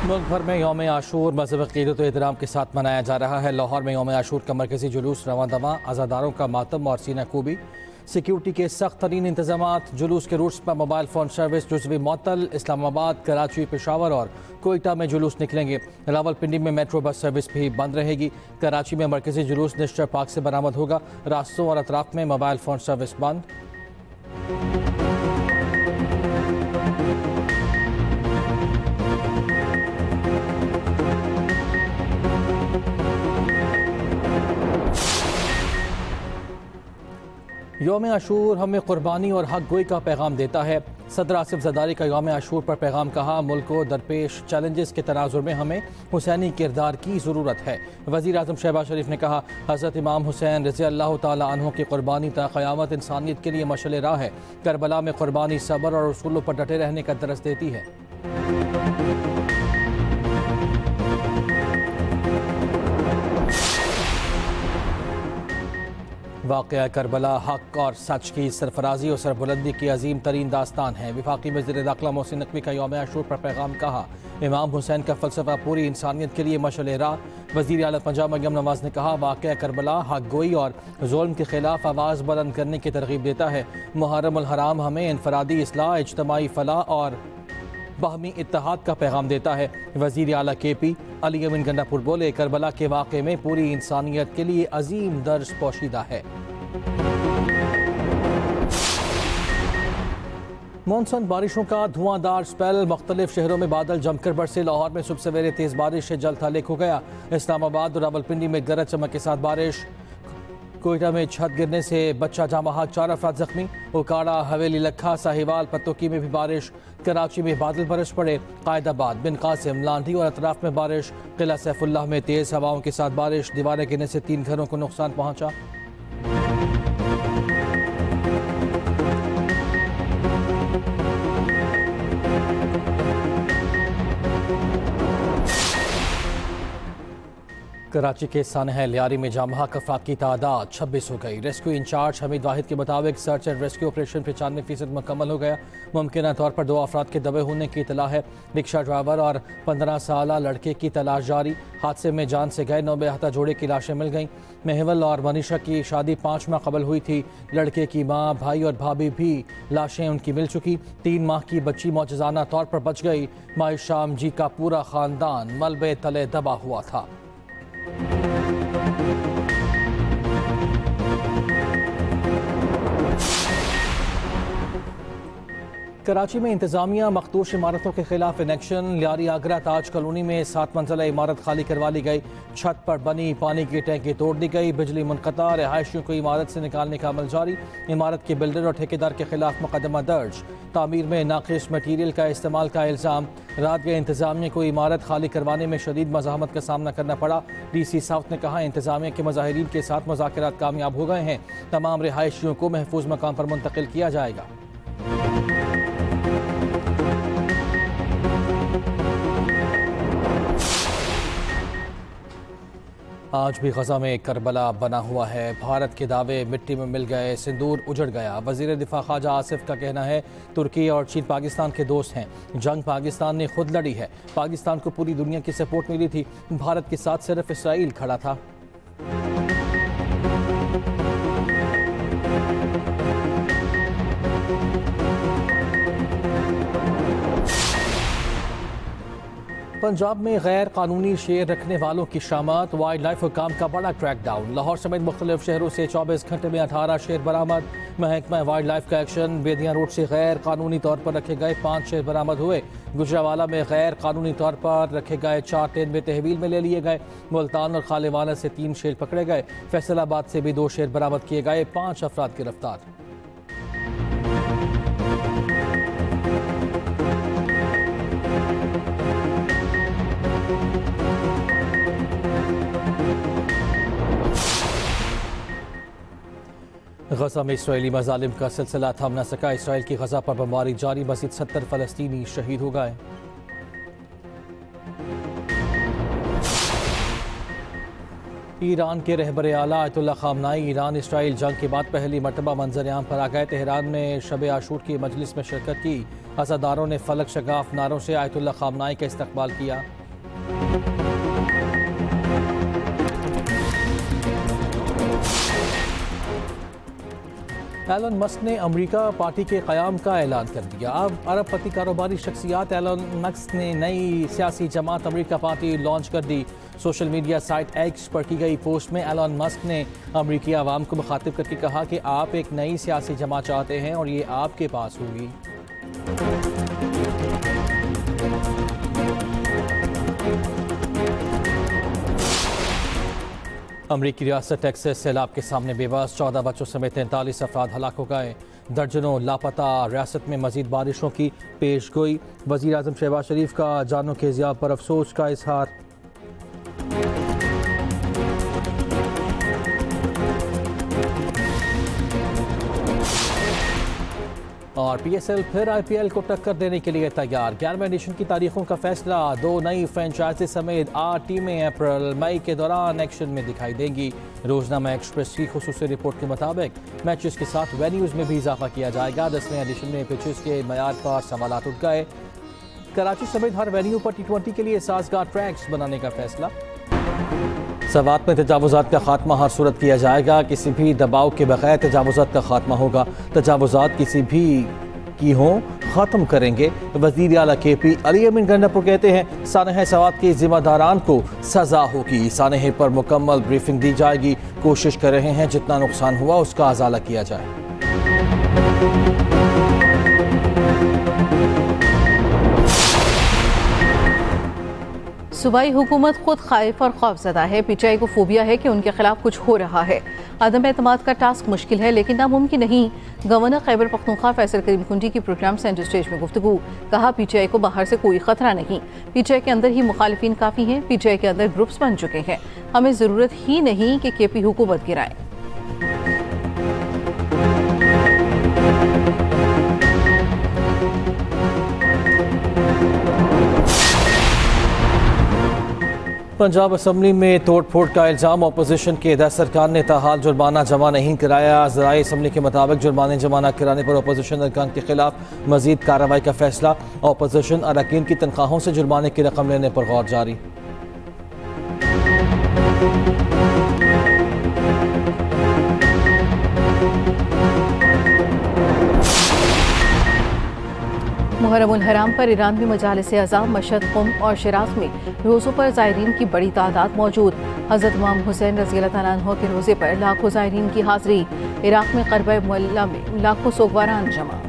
मुल्क भर में यौम आशूर मज़हब अक़ीदत व एहतराम के साथ मनाया जा रहा है। लाहौर में यौम आशूर का मरकज़ी जुलूस रवां दवा, अज़ादारों का मातम और सीना खूबी, सिक्योरिटी के सख्त तरीन इंतजामात। जुलूस के रूट्स पर मोबाइल फ़ोन सर्विस जुज़वी मअतल। इस्लामाबाद, कराची, पेशावर और कोयटा में जुलूस निकलेंगे। रावलपिंडी में मेट्रो बस सर्विस भी बंद रहेगी। कराची में मरकज़ी जुलूस निश्चर पार्क से बरामद होगा। रास्तों और अतराफ में मोबाइल फ़ोन सर्विस बंद। यौम आशूर हमें कुर्बानी और हक गोई का पैगाम देता है। सदर आसिफ ज़रदारी का यौम आशूर पर पैगाम कहा, मुल्क को दरपेश चैलेंजेस के तनाजुर में हमें हुसैनी किरदार की ज़रूरत है। वज़ीर आज़म शहबाज शरीफ ने कहा, हज़रत इमाम हुसैन रज़ी अल्लाह तआला अन्हु की कुर्बानी ता क़यामत इंसानियत के लिए मशअल राह है। करबला में कुर्बानी सब्र और उसूलों पर डटे रहने का दरस देती है। वाक़या करबला हक और सच की सरफराजी और सरबुलंदी की अजीम तरीन दास्तान है। वफाकी वज़ीर दाखिला मोहसिन नकवी का यौम आशूर पर पैगाम कहा, इमाम हुसैन का फ़लसफ़ा पूरी इंसानियत के लिए मशअल राह। वज़ीर आला पंजाब मरियम नवाज़ ने कहा, वाक़या करबला हक गोई और जुल्म के खिलाफ आवाज़ बुलंद करने की तरग़ीब देता है। मुहर्रम उल हराम हमें इनफरादी इस्लाह, इज्तमाई फलाह और बाहमी इत्तेहाद का पैगाम देता है। वज़ीर आला KP अली अमीन गंडापुर बोले, करबला के वाक़े में पूरी इंसानियत के लिए अजीम दर्ज पोशीदा है। मानसून बारिशों का धुआंधार स्पेल, मुख्तलिफ शहरों में बादल जमकर बरसे। लाहौर में सुबह सवेरे तेज़ बारिश से जल थल हो गया। इस्लामाबाद और रावलपिंडी में गरज चमक के साथ बारिश। कोयटा में छत गिरने से बच्चा जाँ बहक, 4 अफराद जख्मी। उकाड़ा, हवेली, लखा, साहिवाल, पत्तोकी में भी बारिश। कराची में बादल बरस पड़े। कायदाबाद, बिन कासिम, लांधी और अतराफ में बारिश। किला सैफुल्लाह में तेज़ हवाओं के साथ बारिश। दीवारें गिरने से 3 घरों को नुकसान पहुंचा। कराची के सानहा लियारी में जाँ बहक अफराद की तादाद 26 हो गई। रेस्क्यू इंचार्ज हमीद वाहिद के मुताबिक सर्च एंड रेस्क्यू ऑपरेशन 95% मुकम्मल हो गया। मुमकिन तौर पर 2 अफराद के दबे होने की इतला है। रिक्शा ड्राइवर और 15 साला लड़के की तलाश जारी। हादसे में जान से गए 9 बेहता जोड़े की लाशें मिल गईं। मेहवल और मनीषा की शादी 5 माह कबल हुई थी। लड़के की माँ, भाई और भाभी भी लाशें उनकी मिल चुकी। 3 माह की बच्ची मौजज़ाना तौर पर बच गई। माई शाम जी का पूरा ख़ानदान मलबे तले दबा हुआ था। कराची में इंतजामिया मखदूश इमारतों के खिलाफ इनेक्शन। लियारी आगरा ताज कॉलोनी में 7 मंजिला इमारत खाली करवा ली गई। छत पर बनी पानी की टैंकी तोड़ दी गई। बिजली मुनक़ता, रिहायशियों को इमारत से निकालने का अमल जारी। इमारत के बिल्डर और ठेकेदार के खिलाफ मुकदमा दर्ज। तामीर में नाक़िस मटीरियल का इस्तेमाल का इल्ज़ाम। रात गए इंतजामिया को इमारत खाली करवाने में शदीद मज़ाहमत का सामना करना पड़ा। DC साउथ ने कहा, इंतजामिया के मुज़ाहिरीन के साथ मुज़ाकरात कामयाब हो गए हैं। तमाम रिहायशियों को महफूज मकाम पर मुंतकिल किया जाएगा। आज भी गजा में करबला बना हुआ है। भारत के दावे मिट्टी में मिल गए, सिंदूर उजड़ गया। वज़ीर दिफा ख्वाजा आसिफ का कहना है, तुर्की और चीन पाकिस्तान के दोस्त हैं। जंग पाकिस्तान ने खुद लड़ी है। पाकिस्तान को पूरी दुनिया की सपोर्ट मिली थी। भारत के साथ सिर्फ इसराइल खड़ा था। पंजाब में गैर कानूनी शेर रखने वालों की शामत। वाइल्ड लाइफ हुकाम का बड़ा क्रैकडाउन। लाहौर समेत मुख्तलिफ शहरों से 24 घंटे में 18 शेर बरामद। महकमा वाइल्ड लाइफ का एक्शन। बेदियाँ रोड से गैर कानूनी तौर पर रखे गए 5 शेर बरामद हुए। गुजरावाला में गैर कानूनी तौर पर रखे गए 4 तेंदुए तहवील में ले लिए गए। मुल्तान और खालेवाना से 3 शेर पकड़े गए। फैसलाबाद से भी 2 शेर बरामद किए गए। 5 अफराद गिरफ्तार। गजा में इसराइली मज़ालिम का सिलसिला थम न सका। इसराइल की गजा पर बमबारी जारी। मज़ीद 70 फ़लस्तीनी शहीद हो गए। ईरान के रहबर आला आयतुल्लाह ख़ामनाई ईरान इसराइल जंग के बाद पहली मरतबा मंजर-ए-आम पर आ गए। तेहरान में शब आशूर की मजलिस में शिरकत की। अज़ादारों ने फलक शगाफ नारों से आयतुल्लाह ख़ामनाई का इस्तकबाल किया। एलन मस्क ने अमरीका पार्टी के क़याम का ऐलान कर दिया। अब अरबपति कारोबारी शख्सियत एलन मस्क ने नई सियासी जमात अमरीका पार्टी लॉन्च कर दी। सोशल मीडिया साइट एक्स पर की गई पोस्ट में एलन मस्क ने अमरीकी आवाम को मुखातिब करके कहा कि आप एक नई सियासी जमात चाहते हैं और ये आपके पास होगी। अमरीकी रियासत टेक्सास सैलाब के सामने बेबस 14 बच्चों समेत 43 अफराद हलाक हो गए। दर्जनों लापता। रियासत में मजीद बारिशों की पेश गोई। वज़ीर आज़म शहबाज शरीफ का जानों के ज़िया पर अफसोस का इजहार। और PSL फिर IPL को टक्कर देने के लिए तैयार। 11वें एडिशन की तारीखों का फैसला। 2 नई फ्रेंचाइजी समेत 8 टीमें अप्रैल मई के दौरान एक्शन में दिखाई देंगी। रोजनामा एक्सप्रेस की खुसूसी रिपोर्ट के मुताबिक मैचेस के साथ वेन्यूज में भी इजाफा किया जाएगा। 10वें एडिशन में पिचेस के मयार पर सवालात उठ गए। कराची समेत हर वेन्यू पर T20 के लिए साजगार ट्रैक्स बनाने का फैसला। सवात में तजावुज़ात का खात्मा हर सूरत किया जाएगा। किसी भी दबाव के बगैर तजावुज़ात का खात्मा होगा। तजावुज़ात किसी भी की हों ख़त्म करेंगे। वज़ीर आला KP अली अमीन गंडापुर कहते हैं सानह सवात के ज़िम्मेदारान को सज़ा होगी। सानहे पर मुकम्मल ब्रीफिंग दी जाएगी। कोशिश कर रहे हैं जितना नुकसान हुआ उसका अज़ाला किया जाए। सूबाई हुकूमत खुद खाइफ और खौफजदा है। PTI को फोबिया है कि उनके खिलाफ कुछ हो रहा है। अदम एतमाद का टास्क मुश्किल है लेकिन नामुमकिन नहीं। गवर्नर खैबर पख्तूनख्वा फैसल करीम कुंडी की प्रोग्राम सेंटर स्टेज में गुफ्तगू। कहा PTI को बाहर से कोई खतरा नहीं। PTI के अंदर ही मुखालिफिन काफ़ी हैं। PTI के अंदर ग्रुप्स बन चुके हैं। हमें ज़रूरत ही नहीं कि KP हुकूमत गिराएं। पंजाब असम्बली में तोड़ फोड़ का इल्ज़ाम। अपोजिशन के 10 सरकार ने ताहाल जुर्माना जमा नहीं कराया। ज़राए असम्बली के मुताबिक जुर्माने जमा न कराने पर अपोजिशन अरकान के खिलाफ मजीद कार्रवाई का फैसला। अपोजिशन अरकान की तनख्वाहों से जुर्माने की रकम लेने पर गौर जारी। मुहर्रमुल हराम पर ईरानवी मजालिस अज़ाम मशहद, कुम और शिराज में रोज़ों पर ज़ायरीन की बड़ी तादाद मौजूद। हज़रत इमाम हुसैन रज़ियल्लाहु तआला अन्हु के रोज़े पर लाखों ज़ायरीन की हाज़िरी। इराक़ में क़रबा मुअल्ला में लाखों सोगवारान जमा।